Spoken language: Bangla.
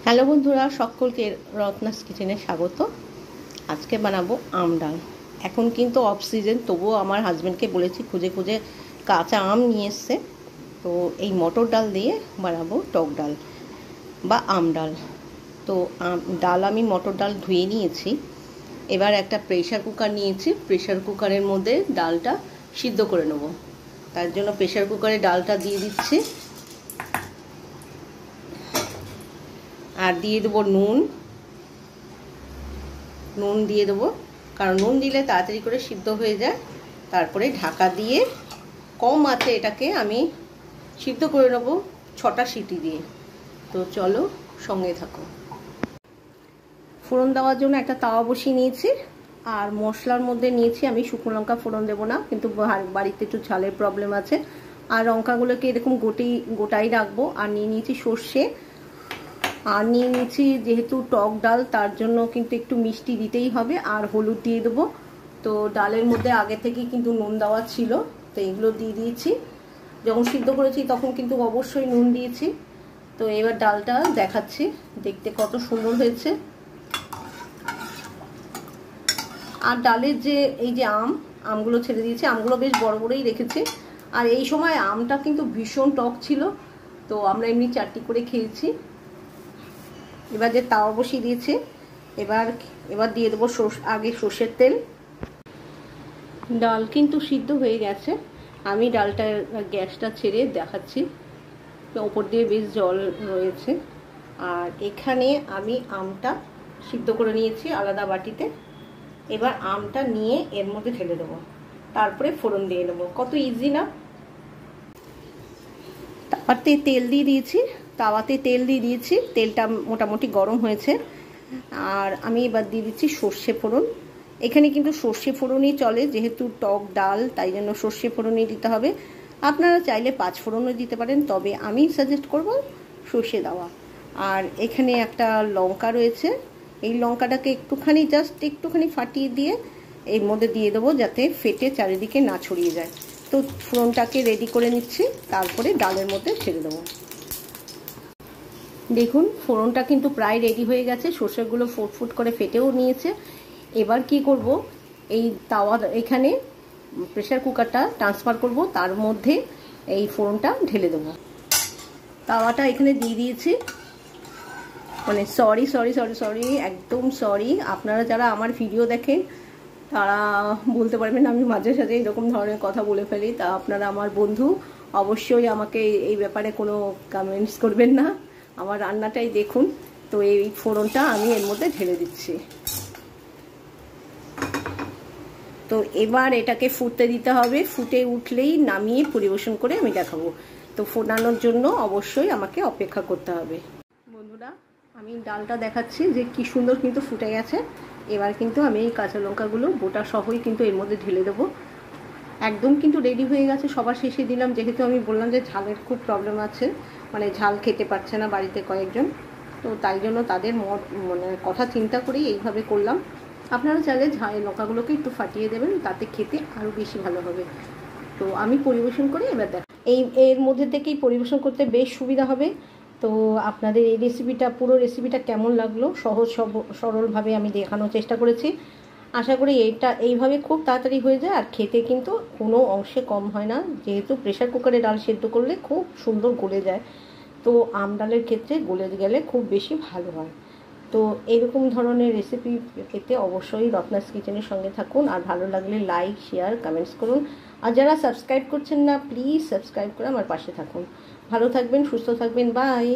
হ্যালো বন্ধুরা, সকলকে রত্নাস কিচেনে স্বাগত। আজকে বানাবো আম ডাল। এখন কিন্তু অফ সিজন, তবুও আমার হাজব্যান্ডকে বলেছি খুঁজে খুঁজে কাঁচা আম নিয়ে এসছে। তো এই মটর ডাল দিয়ে বানাবো টক ডাল বা আম ডাল। তো ডাল আমি মটর ডাল ধুয়ে নিয়েছি। এবার একটা প্রেশার কুকার নিয়েছি। প্রেশার কুকারের মধ্যে ডালটা সিদ্ধ করে নেব। তার জন্য প্রেশার কুকারে ডালটা দিয়ে দিচ্ছি, আর দিয়ে দেবো নুন দিয়ে দেবো, কারণ নুন দিলে তাড়াতাড়ি করে সিদ্ধ হয়ে যায়। তারপরে ঢাকা দিয়ে কম আঁচে এটাকে আমি সিদ্ধ করে নেবো 6টা সিটি দিয়ে। তো চলো সঙ্গে থাকো। ফোড়ন দেওয়ার জন্য একটা তাওয়া বসিয়ে নিয়েছি, আর মশলার মধ্যে নিয়েছি আমি শুকনো লঙ্কা। ফোড়ন দেবো না, কিন্তু বাড়িতে একটু ঝালের প্রবলেম আছে। আর লঙ্কাগুলোকে এরকম গোটাই রাখবো। আর নিয়ে নিয়েছি সর্ষে, আর নিয়ে নিয়েছি যেহেতু টক ডাল, তার জন্য কিন্তু একটু মিষ্টি দিতেই হবে। আর হলুদ দিয়ে দেবো। তো ডালের মধ্যে আগে থেকে কিন্তু নুন দেওয়া ছিল, তো এগুলো দিয়ে দিয়েছি। যখন সিদ্ধ করেছি তখন কিন্তু অবশ্যই নুন দিয়েছি। তো এবার ডালটা দেখাচ্ছি, দেখতে কত সুন্দর হয়েছে। আর ডালের যে এই যে আমগুলো ছেড়ে দিয়েছি, আমগুলো বেশ বড় বড়ই রেখেছি। আর এই সময় আমটা কিন্তু ভীষণ টক ছিল, তো আমরা এমনি চারটি করে খেয়েছি। এবার যে তাওয়া বসিয়ে দিয়েছি, এবার দিয়ে দেবো আগে সর্ষের তেল। ডাল কিন্তু সিদ্ধ হয়ে গেছে। আমি ডালটার গ্যাসটা ছেড়ে দেখাচ্ছি, ওপর দিয়ে বেশ জল রয়েছে। আর এখানে আমি আমটা সিদ্ধ করে নিয়েছি আলাদা বাটিতে। এবার আমটা নিয়ে এর মধ্যে ঢেলে দেবো, তারপরে ফোড়ন দিয়ে দেবো। কত ইজি না। তারপরে তেল দিয়ে দিয়েছি, তাওয়াতে তেল দিয়ে দিয়েছি। তেলটা মোটামুটি গরম হয়েছে। আর আমি এবার দিয়ে দিচ্ছি সর্ষে ফোড়ন। এখানে কিন্তু সর্ষে ফোড়নই চলে, যেহেতু টক ডাল, তাই জন্য সর্ষে ফোড়নই দিতে হবে। আপনারা চাইলে 5 ফোড়নও দিতে পারেন, তবে আমি সাজেস্ট করব সর্ষে দেওয়া। আর এখানে একটা লঙ্কা রয়েছে, এই লঙ্কাটাকে জাস্ট একটুখানি ফাটিয়ে দিয়ে এর মধ্যে দিয়ে দেবো, যাতে ফেটে চারিদিকে না ছড়িয়ে যায়। তো ফোড়নটাকে রেডি করে নিচ্ছি, তারপরে ডালের মধ্যে ছেড়ে দেবো। দেখুন ফোড়নটা কিন্তু প্রায় রেডি হয়ে গেছে, সর্ষেগুলো ফুট করে ফেটেও নিয়েছে। এবার কি করব, এই তাওয়া এখানে প্রেসার কুকারটা ট্রান্সফার করব, তার মধ্যে এই ফোড়নটা ঢেলে দেবো। তাওয়াটা এখানে দিয়ে দিয়েছি। মানে সরি, একদম সরি। আপনারা যারা আমার ভিডিও দেখেন তারা বলতে পারবেন আমি মাঝে সাঝে এরকম ধরনের কথা বলে ফেলি। তা আপনারা আমার বন্ধু, অবশ্যই আমাকে এই ব্যাপারে কোনো কমেন্টস করবেন না। আমার রান্নাটাই দেখুন। তো এই ফোড়নটা আমি এর মধ্যে ঢেলে দিচ্ছি। তো এবার এটাকে ফুটতে দিতে হবে। ফুটে উঠলেই নামিয়ে পরিবেশন করে আমি দেখাবো। তো ফোটানোর জন্য অবশ্যই আমাকে অপেক্ষা করতে হবে। বন্ধুরা, আমি ডালটা দেখাচ্ছি যে কি সুন্দর কিন্তু ফুটে গেছে। এবার কিন্তু আমি এই কাঁচা লঙ্কাগুলো গোটা সহই কিন্তু এর মধ্যে ঢেলে দেবো। একদম কিন্তু রেডি হয়ে গেছে। সবার শেষে দিলাম, যেহেতু আমি বললাম যে ঝালের খুব প্রবলেম আছে, মানে ঝাল খেতে পারছে না বাড়িতে কয়েকজন। তো তাই জন্য তাদের কথা চিন্তা করেই এইভাবে করলাম। আপনারা চাইলে লঙ্কাগুলোকে একটু ফাটিয়ে দেবেন, তাতে খেতে আরও বেশি ভালো হবে। তো আমি পরিবেশন করি এবার দেখ। এর মধ্যে থেকেই পরিবেশন করতে বেশ সুবিধা হবে। তো আপনাদের এই পুরো রেসিপিটা কেমন লাগলো, সহজ সরলভাবে আমি দেখানোর চেষ্টা করেছি। আশা করি এইভাবে খুব তাড়াতাড়ি হয়ে যায়, আর খেতে কিন্তু কোনো অংশে কম হয় না, যেহেতু প্রেসার কুকারে ডাল সেদ্ধ করলে খুব সুন্দর গলে যায়। তো আম ডালের ক্ষেত্রে গলে গেলে খুব বেশি ভালো হয়। তো এরকম ধরনের রেসিপি পেতে অবশ্যই রত্নাস কিচেনের সঙ্গে থাকুন। আর ভালো লাগলে লাইক, শেয়ার, কমেন্টস করুন। আর যারা সাবস্ক্রাইব করছেন না, প্লিজ সাবস্ক্রাইব করে আমার পাশে থাকুন। ভালো থাকবেন, সুস্থ থাকবেন, বাই।